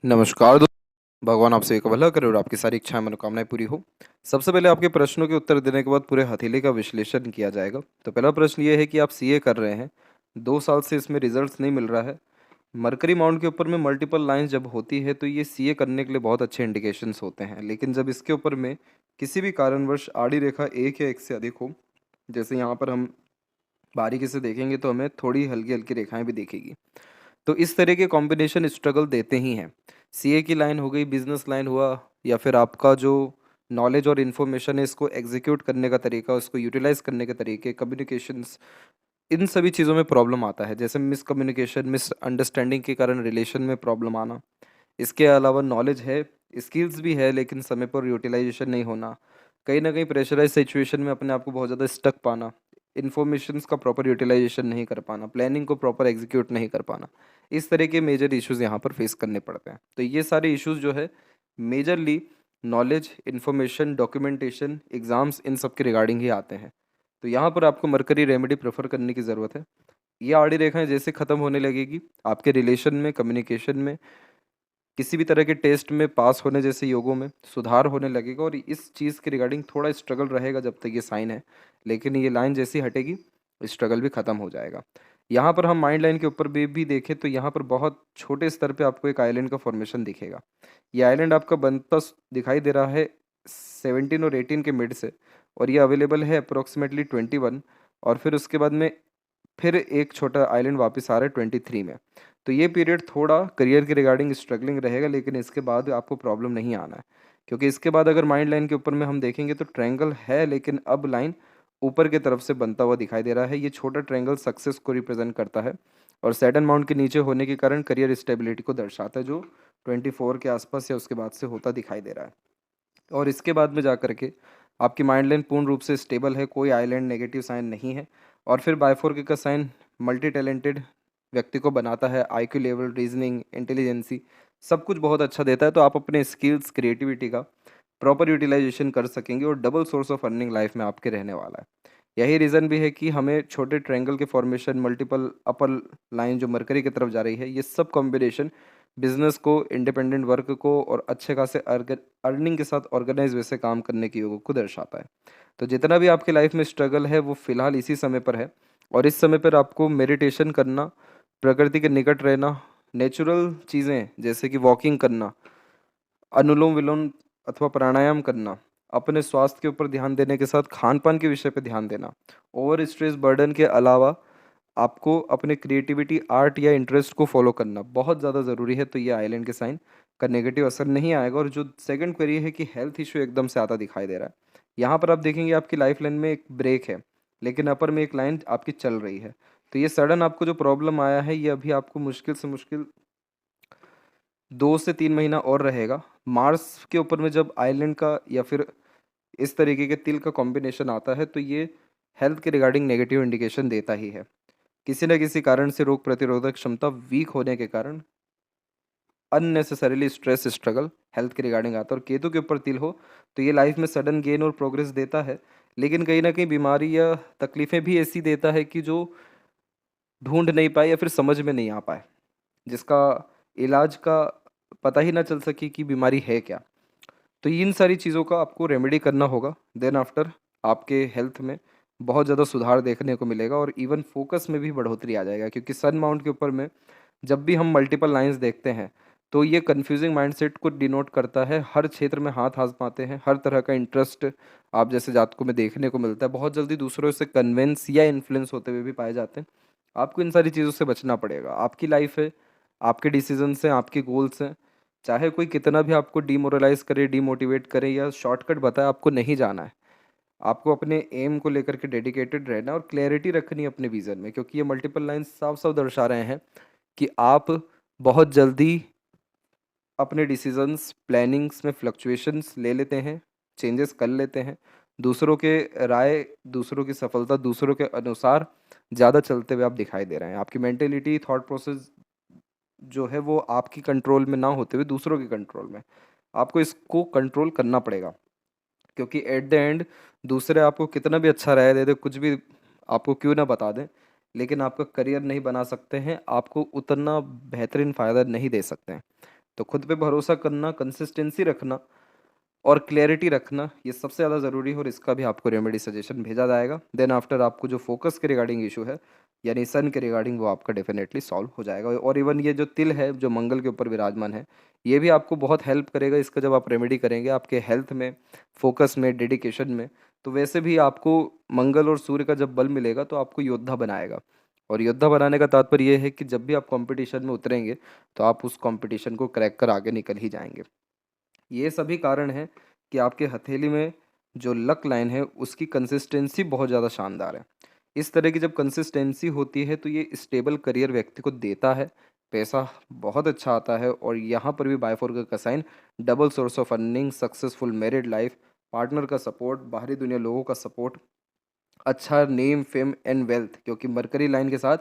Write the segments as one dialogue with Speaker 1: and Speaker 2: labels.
Speaker 1: नमस्कार भगवान आपसे एक भला करे और आपकी सारी इच्छाएं मनोकामनाएं पूरी हो। सबसे पहले आपके प्रश्नों के उत्तर देने के बाद पूरे हथेली का विश्लेषण किया जाएगा। तो पहला प्रश्न ये है कि आप सीए कर रहे हैं, 2 साल से इसमें रिजल्ट्स नहीं मिल रहा है। मरकरी माउंट के ऊपर में मल्टीपल लाइंस जब होती है तो ये सीए करने के लिए बहुत अच्छे इंडिकेशंस होते हैं, लेकिन जब इसके ऊपर में किसी भी कारणवश आड़ी रेखा एक या एक से अधिक हो, जैसे यहाँ पर हम बारीकी से देखेंगे तो हमें थोड़ी हल्की हल्की रेखाएं भी दिखेगी। तो इस तरह के कॉम्बिनेशन स्ट्रगल देते ही हैं। सीए की लाइन हो गई, बिजनेस लाइन हुआ, या फिर आपका जो नॉलेज और इन्फॉर्मेशन है इसको एग्जीक्यूट करने का तरीका, उसको यूटिलाइज करने के तरीके, कम्युनिकेशंस, इन सभी चीज़ों में प्रॉब्लम आता है। जैसे मिसकम्युनिकेशन, मिसअंडरस्टैंडिंग के कारण रिलेशन में प्रॉब्लम आना। इसके अलावा नॉलेज है, स्किल्स भी है, लेकिन समय पर यूटिलाइजेशन नहीं होना। कहीं ना कहीं प्रेशराइज सिचुएशन में अपने आप को बहुत ज़्यादा स्टक पाना, इन्फॉर्मेशंस का प्रॉपर यूटिलाइजेशन नहीं कर पाना, प्लानिंग को प्रॉपर एग्जीक्यूट नहीं कर पाना। इस तरह के मेजर इश्यूज यहाँ पर फेस करने पड़ते हैं। तो ये सारे इश्यूज जो है majorly knowledge, information, documentation, exams, इन सब के रिगार्डिंग ही आते हैं। तो यहाँ पर आपको मरकरी रेमेडी प्रेफर करने की ज़रूरत है। ये आड़ी रेखाएं जैसे ख़त्म होने लगेगी, आपके रिलेशन में, कम्युनिकेशन में, किसी भी तरह के टेस्ट में पास होने जैसे योगों में सुधार होने लगेगा। और इस चीज़ के रिगार्डिंग थोड़ा स्ट्रगल रहेगा जब तक ये साइन है, लेकिन ये लाइन जैसी हटेगी स्ट्रगल भी ख़त्म हो जाएगा। यहाँ पर हम माइंड लाइन के ऊपर भी देखें तो यहाँ पर बहुत छोटे स्तर पे आपको एक आइलैंड का फॉर्मेशन दिखेगा। ये आइलैंड आपका बनता दिखाई दे रहा है 17 और 18 के मिड से, और ये अवेलेबल है अप्रोक्सीमेटली 21। और फिर उसके बाद में फिर एक छोटा आइलैंड वापस आ रहा है 23 में। तो ये पीरियड थोड़ा करियर के रिगार्डिंग स्ट्रगलिंग रहेगा, लेकिन इसके बाद आपको प्रॉब्लम नहीं आना है। क्योंकि इसके बाद अगर माइंड लाइन के ऊपर में हम देखेंगे तो ट्रायंगल है, लेकिन अब लाइन ऊपर की तरफ से बनता हुआ दिखाई दे रहा है। ये छोटा ट्रायंगल सक्सेस को रिप्रेजेंट करता है और सैटर्न माउंट के नीचे होने के कारण करियर स्टेबिलिटी को दर्शाता है, जो 24 के आसपास या उसके बाद से होता दिखाई दे रहा है। और इसके बाद में जा कर के आपकी माइंड लाइन पूर्ण रूप से स्टेबल है, कोई आइलैंड नेगेटिव साइन नहीं है। और फिर बायफोर का साइन मल्टी टैलेंटेड व्यक्ति को बनाता है। आईक्यू लेवल, रीजनिंग, इंटेलिजेंसी, सब कुछ बहुत अच्छा देता है। तो आप अपने स्किल्स, क्रिएटिविटी का प्रॉपर यूटिलाइजेशन कर सकेंगे और double source of earning life में आपके रहने वाला है। यही रीज़न भी है कि हमें छोटे ट्रायंगल के फॉर्मेशन, मल्टीपल अपर लाइन जो मरकरी की तरफ जा रही है, ये सब कॉम्बिनेशन बिजनेस को, इंडिपेंडेंट वर्क को और अच्छे खासे अर्निंग के साथ ऑर्गेनाइज वैसे काम करने की योग को दर्शाता है। तो जितना भी आपकी लाइफ में स्ट्रगल है वो फिलहाल इसी समय पर है। और इस समय पर आपको मेडिटेशन करना, प्रकृति के निकट रहना, नेचुरल चीज़ें जैसे कि वॉकिंग करना, अनुलोम विलोम अथवा प्राणायाम करना, अपने स्वास्थ्य के ऊपर ध्यान देने के साथ खान पान के विषय पे ध्यान देना, ओवर स्ट्रेस बर्डन के अलावा आपको अपने क्रिएटिविटी, आर्ट या इंटरेस्ट को फॉलो करना बहुत ज़्यादा ज़रूरी है। तो ये आइलैंड के साइन का नेगेटिव असर नहीं आएगा। और जो सेकंड क्वेरी है कि हेल्थ इशू एकदम से आता दिखाई दे रहा है, यहाँ पर आप देखेंगे आपकी लाइफ लाइन में एक ब्रेक है, लेकिन अपर में एक लाइन आपकी चल रही है। तो ये सडन आपको जो प्रॉब्लम आया है ये अभी आपको मुश्किल से मुश्किल 2 से 3 महीना और रहेगा। मार्स के ऊपर में जब आइलैंड का या फिर इस तरीके के तिल का कॉम्बिनेशन आता है तो ये हेल्थ के रिगार्डिंग नेगेटिव इंडिकेशन देता ही है। किसी न किसी कारण से रोग प्रतिरोधक क्षमता वीक होने के कारण अननेसेसरीली स्ट्रेस, स्ट्रगल हेल्थ के रिगार्डिंग आता है। और केतु के ऊपर तिल हो तो ये लाइफ में सडन गेन और प्रोग्रेस देता है, लेकिन कहीं ना कहीं बीमारी या तकलीफें भी ऐसी देता है कि जो ढूंढ नहीं पाए या फिर समझ में नहीं आ पाए, जिसका इलाज का पता ही ना चल सके कि बीमारी है क्या। तो इन सारी चीज़ों का आपको रेमेडी करना होगा। देन आफ्टर आपके हेल्थ में बहुत ज़्यादा सुधार देखने को मिलेगा और इवन फोकस में भी बढ़ोतरी आ जाएगा। क्योंकि सन माउंट के ऊपर में जब भी हम मल्टीपल लाइंस देखते हैं तो ये कन्फ्यूजिंग माइंडसेट को डिनोट करता है। हर क्षेत्र में हाथ आजमाते हैं, हर तरह का इंटरेस्ट आप जैसे जातकों में देखने को मिलता है। बहुत जल्दी दूसरों से कन्विंस या इन्फ्लुएंस होते हुए भी पाए जाते हैं। आपको इन सारी चीज़ों से बचना पड़ेगा। आपकी लाइफ है, आपके डिसीजंस हैं, आपके गोल्स हैं। चाहे कोई कितना भी आपको डीमोरलाइज करे, डीमोटिवेट करे या शॉर्टकट बताए, आपको नहीं जाना है। आपको अपने एम को लेकर के डेडिकेटेड रहना है और क्लैरिटी रखनी है अपने विज़न में। क्योंकि ये मल्टीपल लाइंस साफ साफ दर्शा रहे हैं कि आप बहुत जल्दी अपने डिसीजंस, प्लानिंग्स में फ्लक्चुएशंस ले लेते हैं, चेंजेस कर लेते हैं। दूसरों के राय, दूसरों की सफलता, दूसरों के अनुसार ज़्यादा चलते हुए आप दिखाई दे रहे हैं। आपकी मेंटेलिटी, थॉट प्रोसेस जो है वो आपकी कंट्रोल में ना होते हुए दूसरों के कंट्रोल में। आपको इसको कंट्रोल करना पड़ेगा। क्योंकि एट द एंड दूसरे आपको कितना भी अच्छा राय दे दे, कुछ भी आपको क्यों ना बता दें, लेकिन आपका करियर नहीं बना सकते हैं, आपको उतना बेहतरीन फ़ायदा नहीं दे सकते हैं। तो खुद पे भरोसा करना, कंसिस्टेंसी रखना और क्लैरिटी रखना, ये सबसे ज़्यादा ज़रूरी है और इसका भी आपको रेमेडी सजेशन भेजा जाएगा। देन आफ्टर आपको जो फोकस के रिगार्डिंग इशू है यानी सन के रिगार्डिंग, वो आपका डेफिनेटली सॉल्व हो जाएगा। और इवन ये जो तिल है जो मंगल के ऊपर विराजमान है, ये भी आपको बहुत हेल्प करेगा। इसका जब आप रेमेडी करेंगे आपके हेल्थ में, फोकस में, डेडिकेशन में, तो वैसे भी आपको मंगल और सूर्य का जब बल मिलेगा तो आपको योद्धा बनाएगा। और योद्धा बनाने का तात्पर्य ये है कि जब भी आप कंपटीशन में उतरेंगे तो आप उस कंपटीशन को क्रैक कर आगे निकल ही जाएंगे। ये सभी कारण हैं कि आपके हथेली में जो लक लाइन है उसकी कंसिस्टेंसी बहुत ज़्यादा शानदार है। इस तरह की जब कंसिस्टेंसी होती है तो ये स्टेबल करियर व्यक्ति को देता है, पैसा बहुत अच्छा आता है। और यहाँ पर भी बायफोरका का sign, double source of earning, successful married life, partner का सपोर्ट, बाहरी दुनिया लोगों का सपोर्ट, अच्छा नेम, फेम एंड वेल्थ, क्योंकि मरकरी लाइन के साथ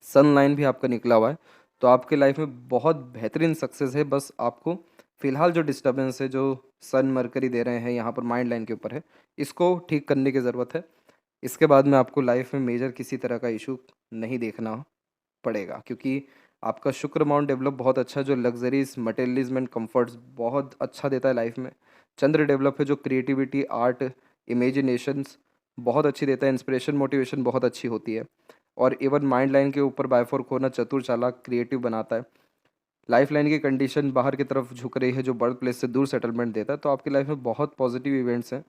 Speaker 1: सन लाइन भी आपका निकला हुआ है। तो आपके लाइफ में बहुत बेहतरीन सक्सेस है। बस आपको फिलहाल जो डिस्टर्बेंस है जो सन मरकरी दे रहे हैं यहाँ पर माइंड लाइन के ऊपर है, इसको ठीक करने की ज़रूरत है। इसके बाद में आपको लाइफ में मेजर किसी तरह का इशू नहीं देखना पड़ेगा, क्योंकि आपका शुक्र माउंट डेवलप बहुत अच्छा है जो लग्जरीज, मटेरियलिज्म एंड कंफर्ट्स बहुत अच्छा देता है लाइफ में। चंद्र डेवलप है जो क्रिएटिविटी, आर्ट, इमेजिनेशंस बहुत अच्छी देता है, इंस्पिरेशन, मोटिवेशन बहुत अच्छी होती है। और इवन माइंड लाइन के ऊपर बायफोर्क होना चतुर, चालाक, क्रिएटिव बनाता है। लाइफ लाइन की कंडीशन बाहर की तरफ झुक रही है जो बर्थ प्लेस से दूर सेटलमेंट देता है। तो आपकी लाइफ में बहुत पॉजिटिव इवेंट्स हैं।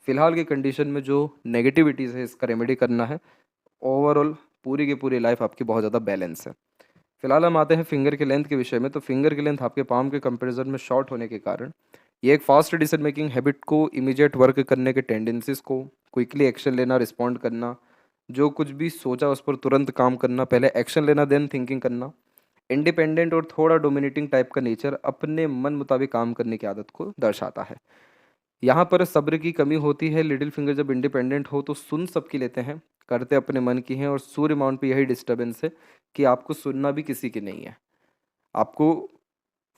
Speaker 1: फिलहाल की कंडीशन में जो नेगेटिविटीज़ है इसका रेमेडी करना है। ओवरऑल पूरी की पूरी लाइफ आपकी बहुत ज़्यादा बैलेंस है। फिलहाल हम आते हैं फिंगर के लेंथ के विषय में। तो फिंगर की लेंथ आपके पाम के कंपैरिजन में शॉर्ट होने के कारण ये एक फास्ट डिसीजन मेकिंग हैबिट को, इमीडिएट वर्क करने के टेंडेंसीज को, क्विकली एक्शन लेना, रिस्पॉन्ड करना, जो कुछ भी सोचा उस पर तुरंत काम करना, पहले एक्शन लेना देन थिंकिंग करना, इंडिपेंडेंट और थोड़ा डोमिनेटिंग टाइप का नेचर, अपने मन मुताबिक काम करने की आदत को दर्शाता है। यहाँ पर सब्र की कमी होती है। लिटिल फिंगर जब इंडिपेंडेंट हो तो सुन सबकी लेते हैं, करते अपने मन की हैं। और सूर्य माउंट पे यही डिस्टर्बेंस है कि आपको सुनना भी किसी की नहीं है। आपको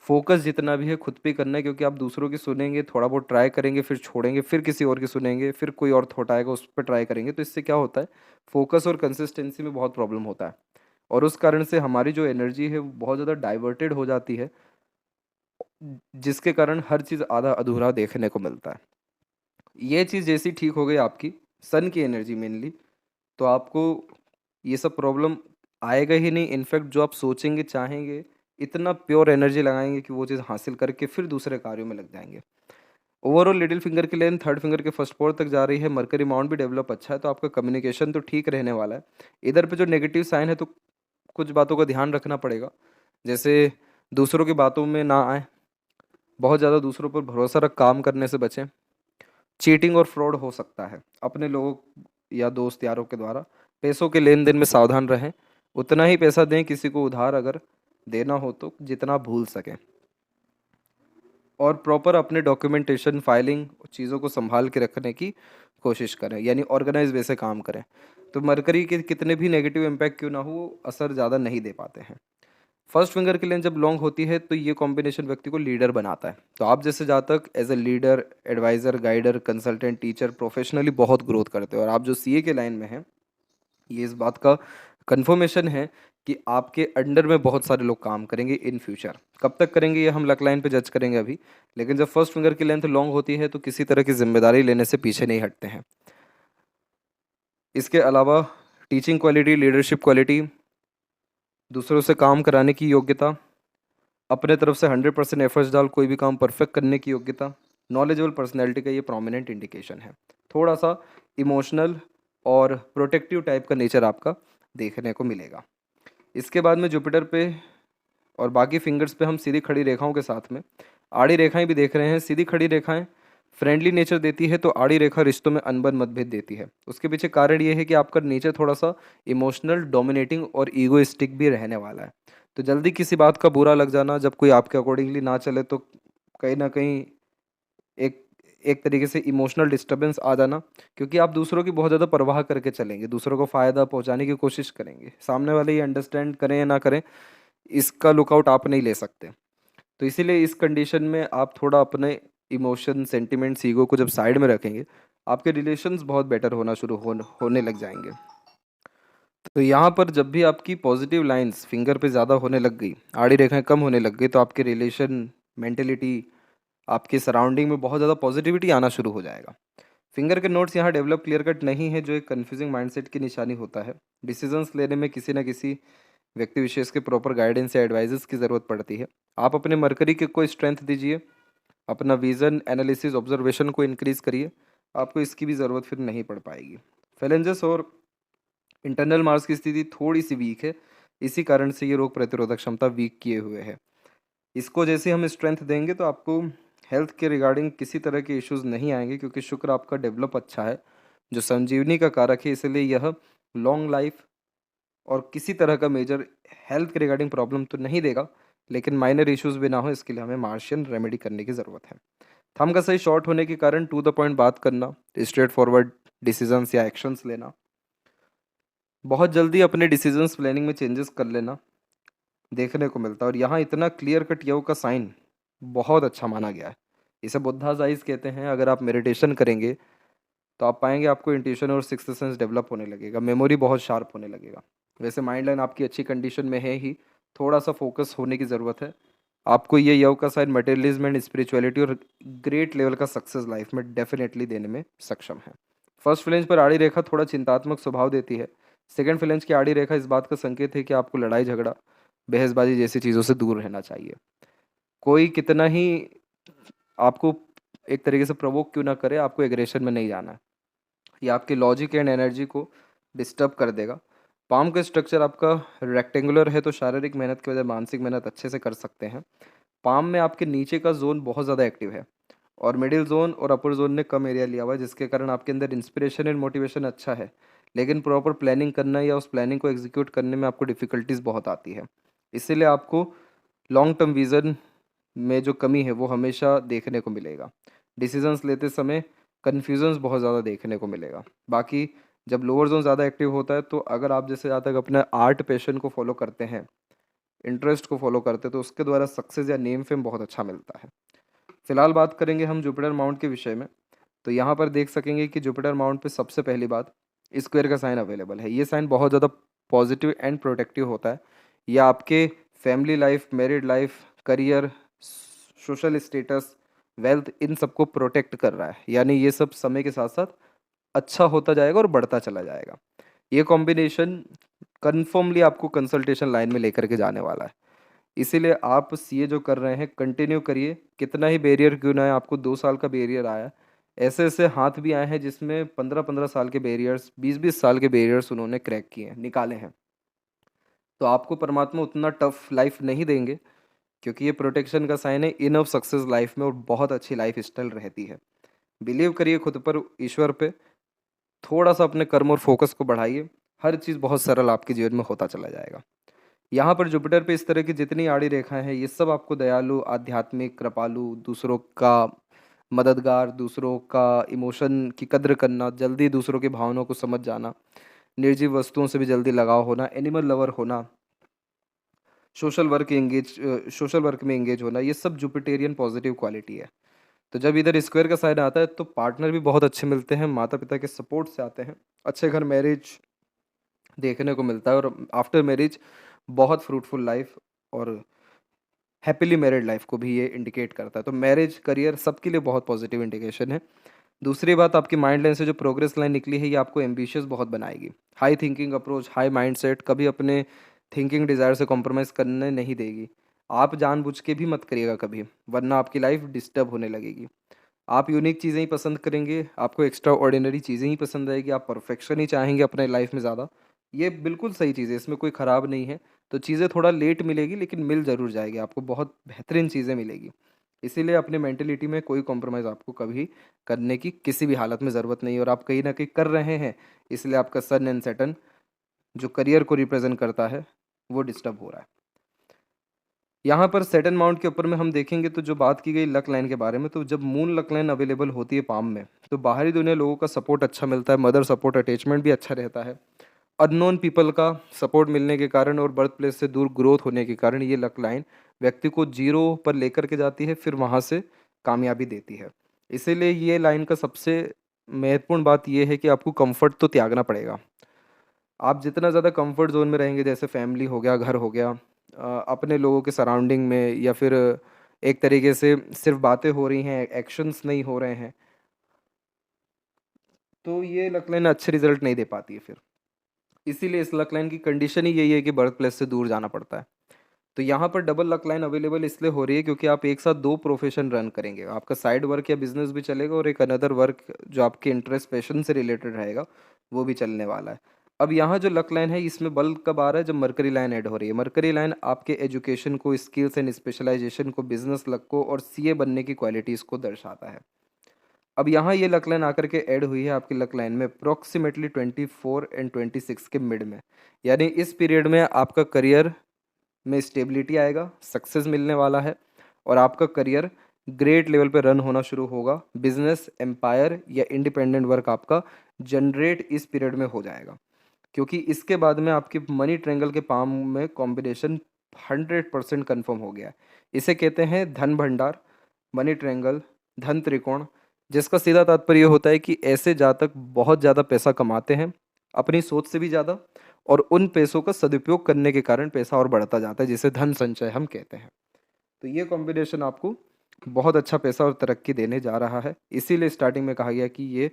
Speaker 1: फोकस जितना भी है खुद पे करना है, क्योंकि आप दूसरों की सुनेंगे, थोड़ा बहुत ट्राई करेंगे, फिर छोड़ेंगे, फिर किसी और की सुनेंगे, फिर कोई और थॉट आएगा उस पर ट्राई करेंगे। तो इससे क्या होता है, फोकस और कंसिस्टेंसी में बहुत प्रॉब्लम होता है। और उस कारण से हमारी जो एनर्जी है वो बहुत ज़्यादा डाइवर्टेड हो जाती है, जिसके कारण हर चीज़ आधा अधूरा देखने को मिलता है। ये चीज़ जैसी ठीक हो गई आपकी सन की एनर्जी मेनली, तो आपको ये सब प्रॉब्लम आएगा ही नहीं। इनफैक्ट जो आप सोचेंगे, चाहेंगे, इतना प्योर एनर्जी लगाएंगे कि वो चीज़ हासिल करके फिर दूसरे कार्यों में लग जाएंगे। ओवरऑल लिटिल फिंगर की लेंथ थर्ड फिंगर के फर्स्ट पोर तक जा रही है। मरकरी माउंट भी डेवलप अच्छा है, तो आपका कम्युनिकेशन तो ठीक रहने वाला है। इधर पे जो नेगेटिव साइन है तो कुछ बातों का ध्यान रखना पड़ेगा, जैसे दूसरों की बातों में ना आए, बहुत ज़्यादा दूसरों पर भरोसा रख काम करने से बचें, चीटिंग और फ्रॉड हो सकता है अपने लोगों या दोस्त यारों के द्वारा। पैसों के लेन देन में सावधान रहें, उतना ही पैसा दें किसी को उधार अगर देना हो तो जितना आप भूल सकें। और प्रॉपर अपने डॉक्यूमेंटेशन, फाइलिंग, चीज़ों को संभाल के रखने की कोशिश करें, यानी ऑर्गेनाइज वे से काम करें। तो मरकरी के कितने भी नेगेटिव इम्पैक्ट क्यों ना हो, वो असर ज़्यादा नहीं दे पाते हैं। फर्स्ट फिंगर की लेंथ जब लॉन्ग होती है तो ये कॉम्बिनेशन व्यक्ति को लीडर बनाता है। तो आप जैसे जातक as a leader, adviser, guider, consultant, teacher, professionally बहुत ग्रोथ करते हो। और आप जो सीए के लाइन में हैं, ये इस बात का कंफर्मेशन है कि आपके अंडर में बहुत सारे लोग काम करेंगे इन फ्यूचर। कब तक करेंगे ये हम लक लाइन पे जज करेंगे अभी, लेकिन जब फर्स्ट फिंगर की लेंथ लॉन्ग होती है तो किसी तरह की जिम्मेदारी लेने से पीछे नहीं हटते हैं। इसके अलावा टीचिंग क्वालिटी, लीडरशिप क्वालिटी, दूसरों से काम कराने की योग्यता, अपने तरफ से 100% एफर्ट्स डाल कोई भी काम परफेक्ट करने की योग्यता, नॉलेजेबल पर्सनैलिटी का ये प्रोमिनेंट इंडिकेशन है। थोड़ा सा इमोशनल और प्रोटेक्टिव टाइप का नेचर आपका देखने को मिलेगा। इसके बाद में जुपिटर पे और बाकी फिंगर्स पे हम सीधी खड़ी रेखाओं के साथ में आड़ी रेखाएं भी देख रहे हैं। सीधी खड़ी रेखाएं फ्रेंडली नेचर देती है, तो आड़ी रेखा रिश्तों में अनबन, मतभेद देती है। उसके पीछे कारण ये है कि आपका नेचर थोड़ा सा इमोशनल, डोमिनेटिंग और ईगोइस्टिक भी रहने वाला है। तो जल्दी किसी बात का बुरा लग जाना, जब कोई आपके अकॉर्डिंगली ना चले तो कहीं ना कहीं एक एक तरीके से इमोशनल डिस्टर्बेंस आ जाना, क्योंकि आप दूसरों की बहुत ज़्यादा परवाह करके चलेंगे, दूसरों को फ़ायदा पहुंचाने की कोशिश करेंगे। सामने वाले ये अंडरस्टैंड करें या ना करें, इसका लुकआउट आप नहीं ले सकते। तो इसीलिए इस कंडीशन में आप थोड़ा अपने इमोशन, सेंटिमेंट्स, ईगो को जब साइड में रखेंगे, आपके रिलेशंस बहुत बेटर होना होने लग जाएंगे। तो यहाँ पर जब भी आपकी पॉजिटिव लाइंस फिंगर पे ज़्यादा होने लग गई, आड़ी रेखाएं कम होने लग गई, तो आपके रिलेशन, मेंटेलिटी, आपके सराउंडिंग में बहुत ज़्यादा पॉजिटिविटी आना शुरू हो जाएगा। फिंगर के नोट्स यहाँ डेवलप क्लियर कट नहीं है, जो एक कन्फ्यूजिंग माइंडसेट की निशानी होता है। डिसीजंस लेने में किसी न किसी व्यक्ति विशेष के प्रॉपर गाइडेंस या एडवाइजेस की ज़रूरत पड़ती है। आप अपने मरकरी के को स्ट्रेंथ दीजिए, अपना विजन, एनालिसिस, ऑब्जर्वेशन को इंक्रीज करिए। आपको इसकी भी ज़रूरत फिर नहीं पड़ पाएगी। फेलेंजस और इंटरनल मार्स की स्थिति थोड़ी सी वीक है, इसी कारण से ये रोग प्रतिरोधक क्षमता वीक किए हुए है। इसको जैसे हम स्ट्रेंथ देंगे तो आपको हेल्थ के रिगार्डिंग किसी तरह के इश्यूज नहीं आएंगे, क्योंकि शुक्र आपका डेवलप अच्छा है, जो संजीवनी का कारक है, इसलिए यह लॉन्ग लाइफ और किसी तरह का मेजर हेल्थ के रिगार्डिंग प्रॉब्लम तो नहीं देगा, लेकिन माइनर इश्यूज भी ना हो इसके लिए हमें मार्शियन रेमेडी करने की ज़रूरत है। थंब का सही शॉर्ट होने के कारण टू द पॉइंट बात करना, स्ट्रेट फॉरवर्ड डिसीजंस या एक्शंस लेना, बहुत जल्दी अपने डिसीजंस प्लानिंग में चेंजेस कर लेना देखने को मिलता है। और यहाँ इतना क्लियर कट योग का साइन बहुत अच्छा माना गया है। इसे बुद्धाज आइज कहते हैं। अगर आप मेडिटेशन करेंगे तो आप पाएंगे आपको इंट्यूशन और सिक्स्थ सेंस डेवलप होने लगेगा, मेमोरी बहुत शार्प होने लगेगा। वैसे माइंड लाइन आपकी अच्छी कंडीशन में है ही, थोड़ा सा फोकस होने की ज़रूरत है। आपको ये योग का साइन मटेरियलिज्म एंड स्पिरिचुअलिटी और ग्रेट लेवल का सक्सेस लाइफ में डेफिनेटली देने में सक्षम है। फर्स्ट फ्लेंज पर आड़ी रेखा थोड़ा चिंतात्मक स्वभाव देती है। सेकंड फ्लेंज की आड़ी रेखा इस बात का संकेत है कि आपको लड़ाई झगड़ा, बहसबाजी जैसी चीज़ों से दूर रहना चाहिए। कोई कितना ही आपको एक तरीके से प्रवोक क्यों ना करे, आपको एग्रेशन में नहीं जाना है। ये आपके लॉजिक एंड एनर्जी को डिस्टर्ब कर देगा। पाम का स्ट्रक्चर आपका रेक्टेंगुलर है, तो शारीरिक मेहनत की वजह मानसिक मेहनत अच्छे से कर सकते हैं। पाम में आपके नीचे का जोन बहुत ज़्यादा एक्टिव है और मिडिल जोन और अपर जोन ने कम एरिया लिया हुआ है, जिसके कारण आपके अंदर इंस्पिरेशन एंड मोटिवेशन अच्छा है, लेकिन प्रॉपर प्लानिंग करना या उस प्लानिंग को एग्जीक्यूट करने में आपको डिफ़िकल्टीज बहुत आती है। इसीलिए आपको लॉन्ग टर्म विज़न में जो कमी है वो हमेशा देखने को मिलेगा। डिसीजंस लेते समय कन्फ्यूजन्स बहुत ज़्यादा देखने को मिलेगा। बाकी जब लोअर जोन ज़्यादा एक्टिव होता है, तो अगर आप जैसे जहाँ तक अपने आर्ट पैशन को फॉलो करते हैं, इंटरेस्ट को फॉलो करते हैं, तो उसके द्वारा सक्सेस या नेम फेम बहुत अच्छा मिलता है। फिलहाल बात करेंगे हम जुपिटर माउंट के विषय में। तो यहाँ पर देख सकेंगे कि जुपिटर माउंट पे सबसे पहली बात, स्क्वायर का साइन अवेलेबल है। ये साइन बहुत ज़्यादा पॉजिटिव एंड प्रोटेक्टिव होता है। यह आपके family life, married life, career, social status, wealth, इन सबको प्रोटेक्ट कर रहा है। यानी ये सब समय के साथ साथ अच्छा होता जाएगा और बढ़ता चला जाएगा। ये कॉम्बिनेशन कन्फर्मली आपको कंसल्टेशन लाइन में लेकर के जाने वाला है। इसीलिए आप सीए जो कर रहे हैं कंटिन्यू करिए। कितना ही बैरियर क्यों ना आए, आपको 2 साल का बैरियर आया, ऐसे ऐसे हाथ भी आए हैं जिसमें 15-15 साल के बैरियर्स, 20-20 साल के बैरियर्स उन्होंने क्रैक किए हैं, निकाले हैं। तो आपको परमात्मा उतना टफ लाइफ नहीं देंगे, क्योंकि ये प्रोटेक्शन का साइन है इन ऑफ सक्सेस लाइफ में, और बहुत अच्छी लाइफ स्टाइल रहती है। बिलीव करिए खुद पर, ईश्वर पे, थोड़ा सा अपने कर्म और फोकस को बढ़ाइए, हर चीज़ बहुत सरल आपके जीवन में होता चला जाएगा। यहाँ पर जुपिटर पे इस तरह की जितनी आड़ी रेखाएं हैं, ये सब आपको दयालु, आध्यात्मिक, कृपालु, दूसरों का मददगार, दूसरों का इमोशन की कद्र करना, जल्दी दूसरों की भावनाओं को समझ जाना, निर्जीव वस्तुओं से भी जल्दी लगाव होना, एनिमल लवर होना, सोशल वर्क में एंगेज होना, ये सब जुपिटेरियन पॉजिटिव क्वालिटी है। तो जब इधर स्क्वायर का साइन आता है तो पार्टनर भी बहुत अच्छे मिलते हैं, माता पिता के सपोर्ट से आते हैं, अच्छे घर, मैरिज देखने को मिलता है, और आफ्टर मैरिज बहुत फ्रूटफुल लाइफ और हैप्पीली मैरिड लाइफ को भी ये इंडिकेट करता है। तो मैरिज, करियर, सबके लिए बहुत पॉजिटिव इंडिकेशन है। दूसरी बात, आपकी माइंड लाइन से जो प्रोग्रेस लाइन निकली है, ये आपको एम्बिशियस बहुत बनाएगी। High thinking approach, high mindset कभी अपने थिंकिंग डिज़ायर से कॉम्प्रोमाइज़ करने नहीं देगी। आप जानबूझ के भी मत करिएगा कभी, वरना आपकी लाइफ डिस्टर्ब होने लगेगी। आप यूनिक चीज़ें ही पसंद करेंगे, आपको एक्स्ट्रा ऑर्डिनरी चीज़ें ही पसंद आएगी, आप परफेक्शन ही चाहेंगे अपने लाइफ में ज़्यादा। ये बिल्कुल सही चीज़ है, इसमें कोई ख़राब नहीं है। तो चीज़ें थोड़ा लेट मिलेगी, लेकिन मिल ज़रूर जाएगी, आपको बहुत बेहतरीन चीज़ें मिलेगी। इसीलिए अपनी मेंटलिटी में कोई कॉम्प्रोमाइज़ आपको कभी करने की किसी भी हालत में ज़रूरत नहीं है, और आप कहीं ना कहीं कर रहे हैं, इसलिए आपका सन एंड सैटर्न जो करियर को रिप्रेजेंट करता है वो डिस्टर्ब हो रहा है। यहाँ पर सैटर्न माउंट के ऊपर में हम देखेंगे तो जो बात की गई लक लाइन के बारे में, तो जब मून लक लाइन अवेलेबल होती है पाम में, तो बाहरी दुनिया लोगों का सपोर्ट अच्छा मिलता है, मदर सपोर्ट, अटैचमेंट भी अच्छा रहता है। अननोन पीपल का सपोर्ट मिलने के कारण और बर्थ प्लेस से दूर ग्रोथ होने के कारण ये लक लाइन व्यक्ति को जीरो पर लेकर के जाती है, फिर वहाँ से कामयाबी देती है। इसीलिए ये लाइन का सबसे महत्वपूर्ण बात यह है कि आपको कंफर्ट तो त्यागना पड़ेगा। आप जितना ज़्यादा कंफर्ट जोन में रहेंगे, जैसे फैमिली हो गया, घर हो गया, अपने लोगों के सराउंडिंग में, या फिर एक तरीके से सिर्फ बातें हो रही हैं, एक्शंस नहीं हो रहे हैं, तो ये लक लाइन अच्छे रिजल्ट नहीं दे पाती है फिर। इसीलिए इस लक लाइन की कंडीशन ही यही है कि बर्थ प्लेस से दूर जाना पड़ता है। तो यहाँ पर डबल लक लाइन अवेलेबल इसलिए हो रही है क्योंकि आप एक साथ दो प्रोफेशन रन करेंगे, आपका साइड वर्क या बिजनेस भी चलेगा और एक अनदर वर्क जो आपके इंटरेस्ट पैशन से रिलेटेड रहेगा वो भी चलने वाला है। अब यहाँ जो लक लाइन है इसमें बल कब आ रहा है, जब मरकरी लाइन ऐड हो रही है। मरकरी लाइन आपके एजुकेशन को, स्किल्स एंड स्पेशलाइजेशन को, बिजनेस लक को और सीए बनने की क्वालिटीज़ को दर्शाता है। अब यहाँ ये लक लाइन आकर के ऐड हुई है आपकी लक लाइन में अप्रॉक्सीमेटली 24 एंड 26 के मिड में। यानी इस पीरियड में आपका करियर में स्टेबिलिटी आएगा, सक्सेस मिलने वाला है और आपका करियर ग्रेट लेवल पे रन होना शुरू होगा। बिजनेस एम्पायर या इंडिपेंडेंट वर्क आपका जनरेट इस पीरियड में हो जाएगा, क्योंकि इसके बाद में आपकी मनी ट्रायंगल के पाम में कॉम्बिनेशन 100% कन्फर्म हो गया है। इसे कहते हैं धन भंडार, मनी ट्रायंगल, धन त्रिकोण, जिसका सीधा तात्पर्य होता है कि ऐसे जातक बहुत ज़्यादा पैसा कमाते हैं, अपनी सोच से भी ज़्यादा, और उन पैसों का सदुपयोग करने के कारण पैसा और बढ़ता जाता है, जिसे धन संचय हम कहते हैं। तो ये कॉम्बिनेशन आपको बहुत अच्छा पैसा और तरक्की देने जा रहा है। इसीलिए स्टार्टिंग में कहा गया कि ये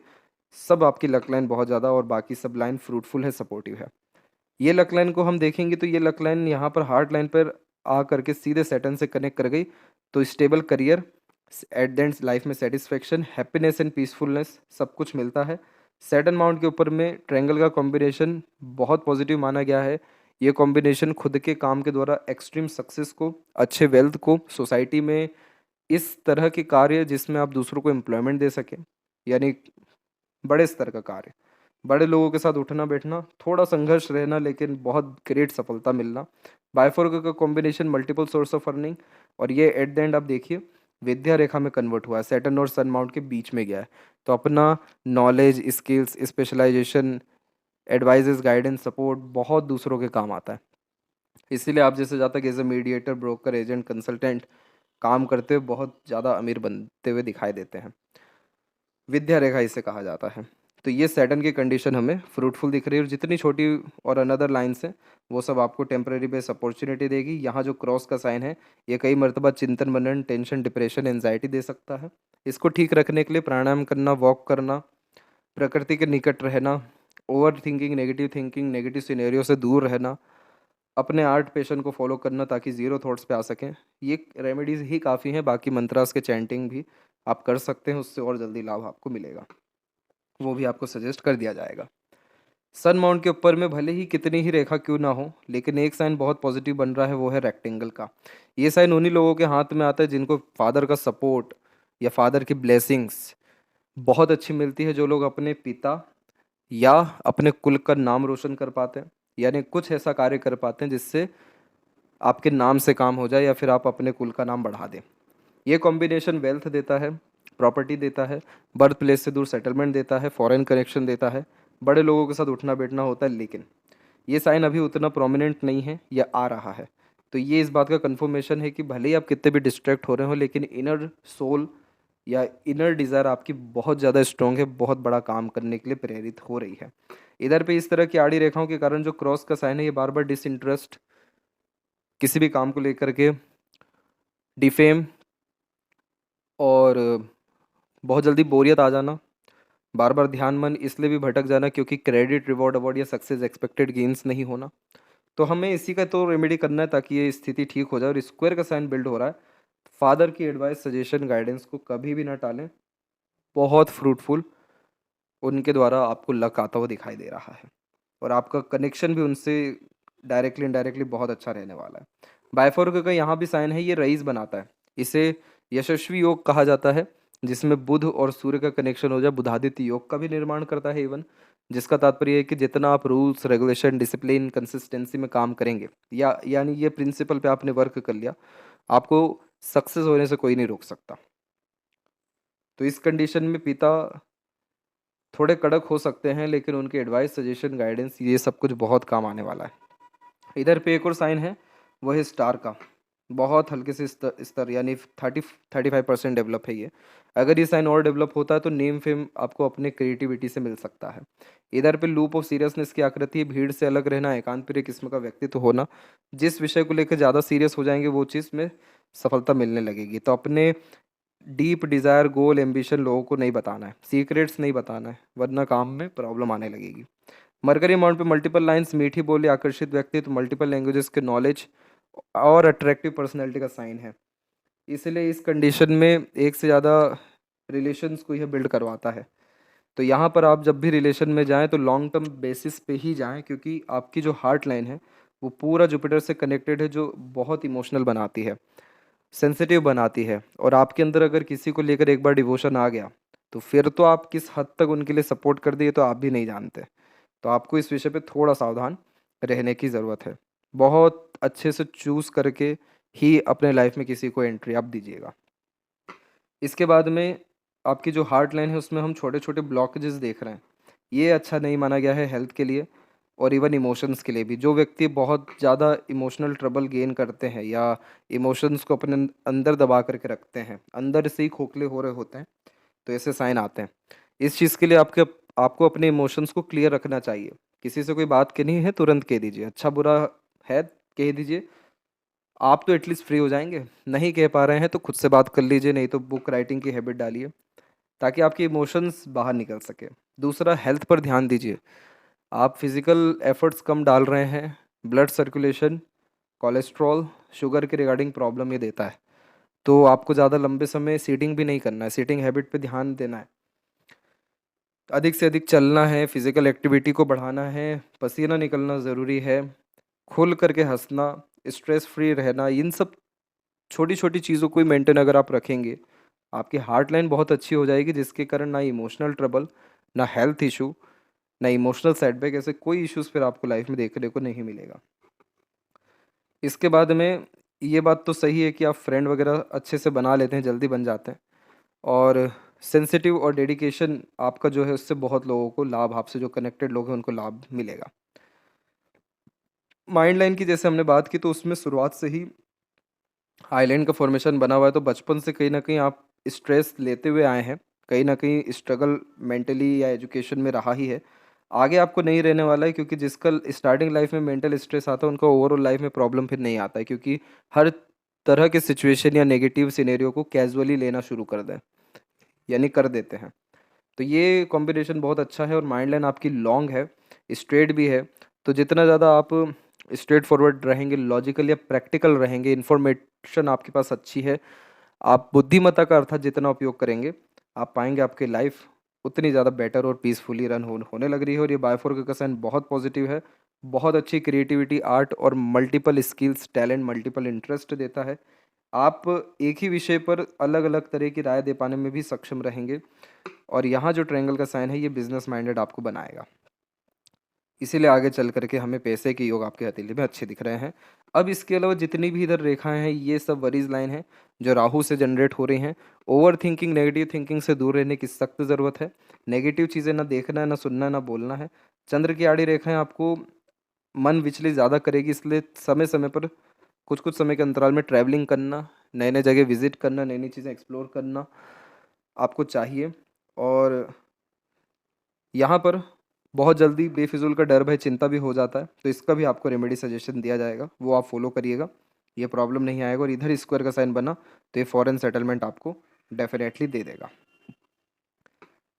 Speaker 1: सब आपकी लक लाइन बहुत ज़्यादा और बाकी सब लाइन फ्रूटफुल है, सपोर्टिव है। ये लक लाइन को हम देखेंगे तो ये लक लाइन यहाँ पर हार्ट लाइन पर आ करके सीधे सैटर्न से कनेक्ट कर गई, तो stable career, at the end life में सेटिस्फेक्शन, हैप्पीनेस एंड पीसफुलनेस सब कुछ मिलता है। सैटर्न माउंट के ऊपर में ट्रायंगल का कॉम्बिनेशन बहुत पॉजिटिव माना गया है। ये कॉम्बिनेशन खुद के काम के द्वारा एक्सट्रीम सक्सेस को, अच्छे वेल्थ को, सोसाइटी में इस तरह के कार्य जिसमें आप दूसरों को एम्प्लॉयमेंट दे सकें, यानी बड़े स्तर का कार्य, बड़े लोगों के साथ उठना बैठना, थोड़ा संघर्ष रहना लेकिन बहुत ग्रेट सफलता मिलना। बायफोर्क का combination multiple source of earning, और ये एट द एंड आप देखिए विद्या रेखा में कन्वर्ट हुआ है, सैटर्न और सन माउंट के बीच में गया है। तो अपना knowledge, skills, specialisation, advises, guidance, support बहुत दूसरों के काम आता है। इसीलिए आप जैसे जातक as a mediator, broker, agent, consultant काम करते हुए बहुत ज़्यादा अमीर बनते हुए दिखाई देते हैं। विद्या रेखा इसे कहा जाता है। तो ये सैटर्न की कंडीशन हमें फ्रूटफुल दिख रही है, और जितनी छोटी और अनदर लाइन्स हैं वो सब आपको टेम्परेरी बेस अपॉर्चुनिटी देगी। यहाँ जो क्रॉस का साइन है ये कई मरतबा चिंतन, मनन, टेंशन, डिप्रेशन, एंजाइटी दे सकता है। इसको ठीक रखने के लिए प्राणायाम करना, वॉक करना, प्रकृति के निकट रहना, ओवर थिंकिंग, नेगेटिव सिनेरियो से दूर रहना, अपने आर्ट पैशन को फॉलो करना ताकि ज़ीरो थॉट्स पे आ सकें, ये रेमेडीज़ ही काफ़ी हैं। बाकी मंत्रास के चैंटिंग भी आप कर सकते हैं, उससे और जल्दी लाभ आपको मिलेगा, वो भी आपको सजेस्ट कर दिया जाएगा। सन माउंट के ऊपर में भले ही कितनी ही रेखा क्यों ना हो, लेकिन एक साइन बहुत पॉजिटिव बन रहा है, वो है रेक्टेंगल का। ये साइन उन्हीं लोगों के हाथ में आता है जिनको फादर का सपोर्ट या फादर की ब्लेसिंग्स बहुत अच्छी मिलती है, जो लोग अपने पिता या अपने कुल का नाम रोशन कर पाते हैं, यानी कुछ ऐसा कार्य कर पाते हैं जिससे आपके नाम से काम हो जाए या फिर आप अपने कुल का नाम बढ़ा दें। ये कॉम्बिनेशन वेल्थ देता है, प्रॉपर्टी देता है, बर्थ प्लेस से दूर सेटलमेंट देता है, फॉरेन कनेक्शन देता है, बड़े लोगों के साथ उठना बैठना होता है। लेकिन ये साइन अभी उतना प्रोमिनेंट नहीं है, या आ रहा है। तो ये इस बात का कंफर्मेशन है कि भले ही आप कितने भी डिस्ट्रैक्ट हो रहे हो, लेकिन इनर सोल या इनर डिज़ायर आपकी बहुत ज़्यादा स्ट्रॉन्ग है, बहुत बड़ा काम करने के लिए प्रेरित हो रही है। इधर पे इस तरह की आड़ी रेखाओं के कारण जो क्रॉस का साइन है, ये बार बार डिसइंटरेस्ट, किसी भी काम को लेकर के डिफेम, और बहुत जल्दी बोरियत आ जाना, बार बार ध्यान मन इसलिए भी भटक जाना क्योंकि क्रेडिट, रिवॉर्ड, अवार्ड या सक्सेस एक्सपेक्टेड गेन्स नहीं होना। तो हमें इसी का तो रेमेडी करना है ताकि ये स्थिति ठीक हो जाए। और स्क्वायर का साइन बिल्ड हो रहा है, फादर की एडवाइस, सजेशन, गाइडेंस को कभी भी ना टालें, बहुत फ्रूटफुल उनके द्वारा आपको लक आता हुआ दिखाई दे रहा है, और आपका कनेक्शन भी उनसे डायरेक्टली इनडायरेक्टली बहुत अच्छा रहने वाला है। बायफोर्क का यहाँ भी साइन है, ये रईस बनाता है, इसे यशस्वी योग कहा जाता है, जिसमें बुध और सूर्य का कनेक्शन हो जाए, बुधादित्य योग का भी निर्माण करता है इवन, जिसका तात्पर्य है कि जितना आप रूल्स, रेगुलेशन, डिसिप्लिन, कंसिस्टेंसी में काम करेंगे, या यानी ये प्रिंसिपल पे आपने वर्क कर लिया, आपको सक्सेस होने से कोई नहीं रोक सकता। तो इस कंडीशन में पिता थोड़े कड़क हो सकते हैं, लेकिन उनके एडवाइस, सजेशन, गाइडेंस ये सब कुछ बहुत काम आने वाला है। इधर पे एक और साइन है, वो है स्टार का, बहुत हल्के से स्तर यानी 35% डेवलप है ये। अगर ये साइन और डेवलप होता है तो नेम फेम आपको अपने क्रिएटिविटी से मिल सकता है। इधर पे लूप ऑफ सीरियसनेस की आकृति है, भीड़ से अलग रहना, एकांत प्रिय किस्म का व्यक्तित्व होना। जिस विषय को लेकर ज़्यादा सीरियस हो जाएंगे वो चीज़ में सफलता मिलने लगेगी। तो अपने डीप डिज़ायर, गोल, एम्बिशन लोगों को नहीं बताना है, सीक्रेट्स नहीं बताना है, वरना काम में प्रॉब्लम आने लगेगी। मरकरी अमाउंट पे मल्टीपल लाइंस, मीठी बोली, आकर्षित व्यक्तित्व, मल्टीपल लैंग्वेजेस के नॉलेज और अट्रैक्टिव पर्सनैलिटी का साइन है। इसलिए इस कंडीशन में एक से ज़्यादा रिलेशंस को यह बिल्ड करवाता है। तो यहाँ पर आप जब भी रिलेशन में जाएं तो लॉन्ग टर्म बेसिस पे ही जाएं, क्योंकि आपकी जो हार्ट लाइन है वो पूरा जुपिटर से कनेक्टेड है, जो बहुत इमोशनल बनाती है, सेंसिटिव बनाती है। और आपके अंदर अगर किसी को लेकर एक बार डिवोशन आ गया तो फिर तो आप किस हद तक उनके लिए सपोर्ट कर दिए तो आप भी नहीं जानते। तो आपको इस विषय पे थोड़ा सावधान रहने की ज़रूरत है। बहुत अच्छे से चूज़ करके ही अपने लाइफ में किसी को एंट्री आप दीजिएगा। इसके बाद में आपकी जो हार्ट लाइन है उसमें हम छोटे छोटे ब्लॉकेजेस देख रहे हैं। ये अच्छा नहीं माना गया है हेल्थ के लिए और इवन इमोशंस के लिए भी। जो व्यक्ति बहुत ज़्यादा इमोशनल ट्रबल गेन करते हैं या इमोशंस को अपने अंदर दबा करके रखते हैं, अंदर से ही खोखले हो रहे होते हैं, तो ऐसे साइन आते हैं। इस चीज़ के लिए आपको अपने इमोशंस को क्लियर रखना चाहिए। किसी से कोई बात कहनी है तुरंत कह दीजिए, अच्छा बुरा है कह दीजिए, आप तो एटलीस्ट फ्री हो जाएंगे। नहीं कह पा रहे हैं तो खुद से बात कर लीजिए, नहीं तो बुक राइटिंग की हैबिट डालिए ताकि आपके इमोशंस बाहर निकल सके। दूसरा, हेल्थ पर ध्यान दीजिए। आप फिजिकल एफर्ट्स कम डाल रहे हैं, ब्लड सर्कुलेशन, कोलेस्ट्रॉल, शुगर के रिगार्डिंग प्रॉब्लम ये देता है। तो आपको ज़्यादा लंबे समय सीटिंग भी नहीं करना है, सीटिंग हैबिट पे ध्यान देना है। अधिक से अधिक चलना है, फिजिकल एक्टिविटी को बढ़ाना है, पसीना निकलना ज़रूरी है, खुल करके हंसना, स्ट्रेस फ्री रहना, इन सब छोटी छोटी चीज़ों को ही मेंटेन अगर आप रखेंगे, आपकी हार्ट लाइन बहुत अच्छी हो जाएगी, जिसके कारण ना इमोशनल ट्रबल, ना हेल्थ इशू, ना इमोशनल सेटबैक, ऐसे कोई इश्यूज फिर आपको लाइफ में देखने को नहीं मिलेगा। इसके बाद में ये बात तो सही है कि आप फ्रेंड वगैरह अच्छे से बना लेते हैं, जल्दी बन जाते हैं, और सेंसिटिव और डेडिकेशन आपका जो है उससे बहुत लोगों को लाभ, आपसे जो कनेक्टेड लोग हैं उनको लाभ मिलेगा। माइंड लाइन की जैसे हमने बात की तो उसमें शुरुआत से ही आइलैंड का फॉर्मेशन बना हुआ है, तो बचपन से कहीं ना कहीं आप स्ट्रेस लेते हुए आए हैं, कहीं ना कहीं स्ट्रगल मेंटली या एजुकेशन में रहा ही है। आगे आपको नहीं रहने वाला है, क्योंकि जिसका स्टार्टिंग लाइफ में मेंटल स्ट्रेस आता है उनका ओवरऑल लाइफ में प्रॉब्लम फिर नहीं आता है, क्योंकि हर तरह के सिचुएशन या नेगेटिव सिनेरियो को कैजुअली लेना शुरू कर दें, यानी कर देते हैं। तो ये कॉम्बिनेशन बहुत अच्छा है और माइंड लाइन आपकी लॉन्ग है, स्ट्रेट भी है। तो जितना ज़्यादा आप स्ट्रेट फॉरवर्ड रहेंगे, लॉजिकल या प्रैक्टिकल रहेंगे, इन्फॉर्मेशन आपके पास अच्छी है, आप बुद्धिमत्ता का अर्थात जितना उपयोग करेंगे, आप पाएंगे आपकी लाइफ उतनी ज़्यादा बेटर और पीसफुली रन होने लग रही है। और ये बायोफोर का साइन बहुत पॉजिटिव है, बहुत अच्छी क्रिएटिविटी, आर्ट और multiple skills, talent, multiple interest देता है। आप एक ही विषय पर अलग अलग तरह की राय दे पाने में भी सक्षम रहेंगे। और यहाँ जो ट्रायंगल का साइन है ये बिजनेस माइंडेड आपको बनाएगा, इसीलिए आगे चल करके हमें पैसे के योग आपके हथेली में अच्छे दिख रहे हैं। अब इसके अलावा जितनी भी इधर रेखाएं हैं ये सब वरीज लाइन है जो राहु से जनरेट हो रही हैं। ओवर थिंकिंग, नेगेटिव थिंकिंग से दूर रहने की सख्त ज़रूरत है। नेगेटिव चीज़ें ना देखना है, ना सुनना है, ना बोलना है। चंद्र की आड़ी रेखाएं आपको मन विचलित ज़्यादा करेगी, इसलिए समय समय पर कुछ कुछ समय के अंतराल में ट्रैवलिंग करना, नए नए जगह विजिट करना, नई नई चीज़ें एक्सप्लोर करना आपको चाहिए। और यहाँ पर बहुत जल्दी बेफिज़ूल का डर, भय, चिंता भी हो जाता है, तो इसका भी आपको रेमेडी सजेशन दिया जाएगा, वो आप फॉलो करिएगा, ये प्रॉब्लम नहीं आएगा। और इधर स्क्वायर का साइन बना तो ये फॉरेन सेटलमेंट आपको डेफिनेटली दे देगा।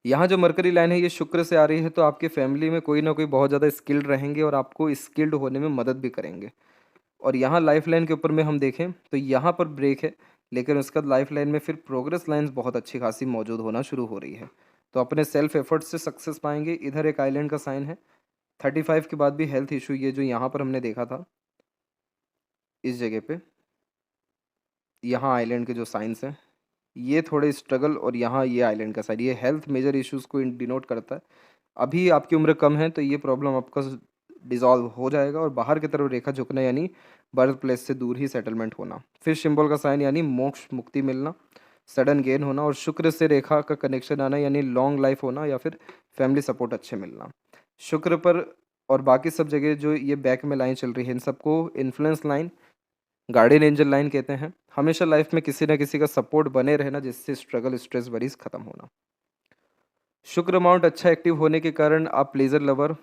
Speaker 1: यहाँ जो मरकरी लाइन है ये शुक्र से आ रही है, तो आपके फैमिली में कोई ना कोई बहुत ज़्यादा स्किल्ड रहेंगे और आपको स्किल्ड होने में मदद भी करेंगे। और यहाँ लाइफ लाइन के ऊपर में हम देखें तो यहाँ पर ब्रेक है, लेकिन उसके बाद लाइफ लाइन में फिर प्रोग्रेस लाइंस बहुत अच्छी खासी मौजूद होना शुरू हो रही है। तो अपने सेल्फ एफर्ट से सक्सेस पाएंगे। इधर एक आइलैंड का साइन है। 35 के बाद भी हेल्थ इशू, ये जो यहाँ पर हमने देखा था इस जगह पे, यहाँ आइलैंड के जो साइंस हैं ये थोड़े स्ट्रगल, और यहाँ ये आइलैंड का साइन, ये हेल्थ मेजर इश्यूज़ को डिनोट करता है। अभी आपकी उम्र कम है तो ये प्रॉब्लम आपका डिज़ॉल्व हो जाएगा। और बाहर की तरफ रेखा झुकना यानी बर्थ प्लेस से दूर ही सेटलमेंट होना। फिर सिंबल का साइन यानी मोक्ष, मुक्ति मिलना, सडन गेन होना। और शुक्र से रेखा का कनेक्शन आना यानी लॉन्ग लाइफ होना या फिर फैमिली सपोर्ट अच्छे मिलना। शुक्र पर और बाकी सब जगह जो ये बैक में लाइन चल रही है इन सबको influence line guardian angel line कहते हैं हमेशा लाइफ में किसी ना किसी का सपोर्ट बने रहना, जिससे स्ट्रगल, स्ट्रेस, वरीज खत्म होना। शुक्र अमाउंट अच्छा एक्टिव होने के कारण आप प्लेजर लवर,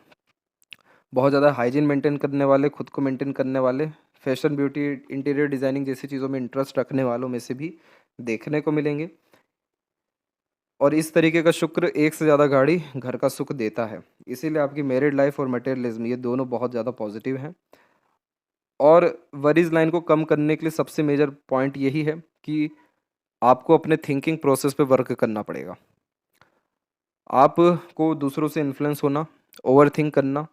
Speaker 1: बहुत ज़्यादा हाइजीन मेंटेन करने वाले, खुद को मेंटेन करने वाले, फैशन, ब्यूटी, इंटीरियर डिज़ाइनिंग जैसी चीज़ों में इंटरेस्ट रखने वालों में से भी देखने को मिलेंगे। और इस तरीके का शुक्र एक से ज़्यादा गाड़ी घर का सुख देता है, इसीलिए आपकी मैरिड लाइफ और मटेरियलिज्म ये दोनों बहुत ज़्यादा पॉजिटिव हैं। और वरीज लाइन को कम करने के लिए सबसे मेजर पॉइंट यही है कि आपको अपने थिंकिंग प्रोसेस पे वर्क करना पड़ेगा। आपको दूसरों से इन्फ्लुएंस होना, ओवर थिंक करना,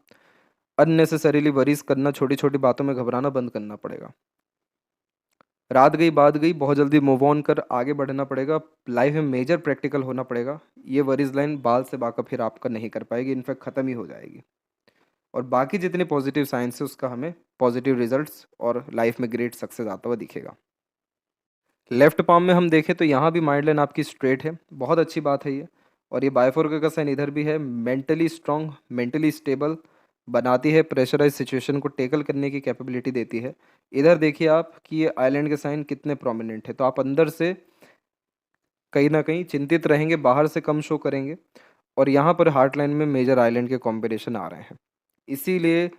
Speaker 1: अननेसेसरीली वरीज करना, छोटी छोटी बातों में घबराना बंद करना पड़ेगा। रात गई बात गई, बहुत जल्दी मूव ऑन कर आगे बढ़ना पड़ेगा। लाइफ में मेजर प्रैक्टिकल होना पड़ेगा। ये वरीज लाइन बाल से बाका फिर आपका नहीं कर पाएगी, इनफैक्ट ख़त्म ही हो जाएगी। और बाकी जितने पॉजिटिव साइंस है उसका हमें पॉजिटिव रिजल्ट्स और लाइफ में ग्रेट सक्सेस आता हुआ दिखेगा। लेफ्ट पाम में हम देखें तो यहाँ भी माइंड लाइन आपकी स्ट्रेट है, बहुत अच्छी बात है ये। और ये बायफोरका का साइन इधर भी है, मेंटली स्ट्रांग, मेंटली स्टेबल बनाती है, प्रेशराइज सिचुएशन को टेकल करने की कैपेबिलिटी देती है। इधर देखिए आप कि ये आइलैंड के साइन कितने प्रोमिनेंट है, तो आप अंदर से कहीं ना कहीं चिंतित रहेंगे, बाहर से कम शो करेंगे। और यहाँ पर हार्ट लाइन में मेजर आइलैंड के कॉम्बिनेशन आ रहे हैं, इसीलिए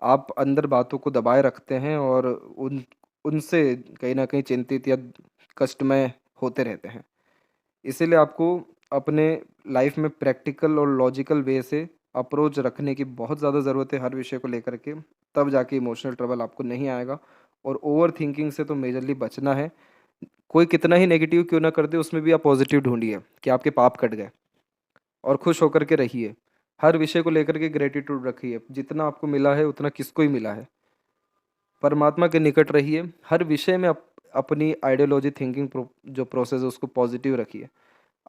Speaker 1: आप अंदर बातों को दबाए रखते हैं और उनसे कहीं न कहीं चिंतित या कष्टमय होते रहते हैं। इसीलिए आपको अपने लाइफ में प्रैक्टिकल और लॉजिकल वे से अप्रोच रखने की बहुत ज़्यादा ज़रूरत है हर विषय को लेकर के, तब जाके इमोशनल ट्रबल आपको नहीं आएगा। और ओवर थिंकिंग से तो मेजरली बचना है। कोई कितना ही नेगेटिव क्यों ना कर दे, उसमें भी आप पॉजिटिव ढूँढिए कि आपके पाप कट गए, और खुश होकर के रहिए। हर विषय को लेकर के ग्रैटिट्यूड रखिए, जितना आपको मिला है उतना किसको ही मिला है। परमात्मा के निकट रहिए, हर विषय में अपनी आइडियोलॉजी, थिंकिंग जो प्रोसेस है उसको पॉजिटिव रखिए।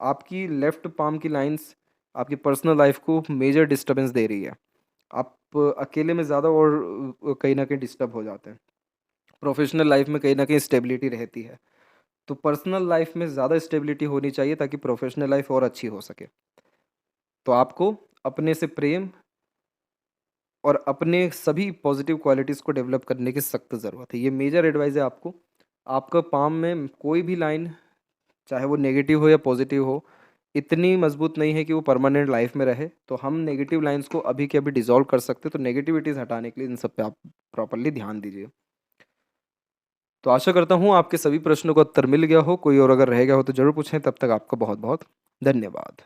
Speaker 1: आपकी लेफ्ट पाम की लाइंस आपकी पर्सनल लाइफ को मेजर डिस्टरबेंस दे रही है। आप अकेले में ज़्यादा और कहीं ना कहीं डिस्टर्ब हो जाते हैं। प्रोफेशनल लाइफ में कहीं ना कहीं स्टेबिलिटी रहती है, तो पर्सनल लाइफ में ज़्यादा स्टेबिलिटी होनी चाहिए ताकि प्रोफेशनल लाइफ और अच्छी हो सके। तो आपको अपने से प्रेम और अपने सभी पॉजिटिव क्वालिटीज़ को डेवलप करने की सख्त ज़रूरत है। ये मेजर एडवाइस है आपको। आपका पाम में कोई भी लाइन, चाहे वो नेगेटिव हो या पॉजिटिव हो, इतनी मजबूत नहीं है कि वो परमानेंट लाइफ में रहे। तो हम नेगेटिव लाइंस को अभी के अभी डिसॉल्व कर सकते हैं। तो नेगेटिविटीज़ हटाने के लिए इन सब पे आप प्रॉपर्ली ध्यान दीजिए। तो आशा करता हूँ आपके सभी प्रश्नों का उत्तर मिल गया हो। कोई और अगर रह गया हो तो ज़रूर पूछें। तब तक आपका बहुत बहुत धन्यवाद।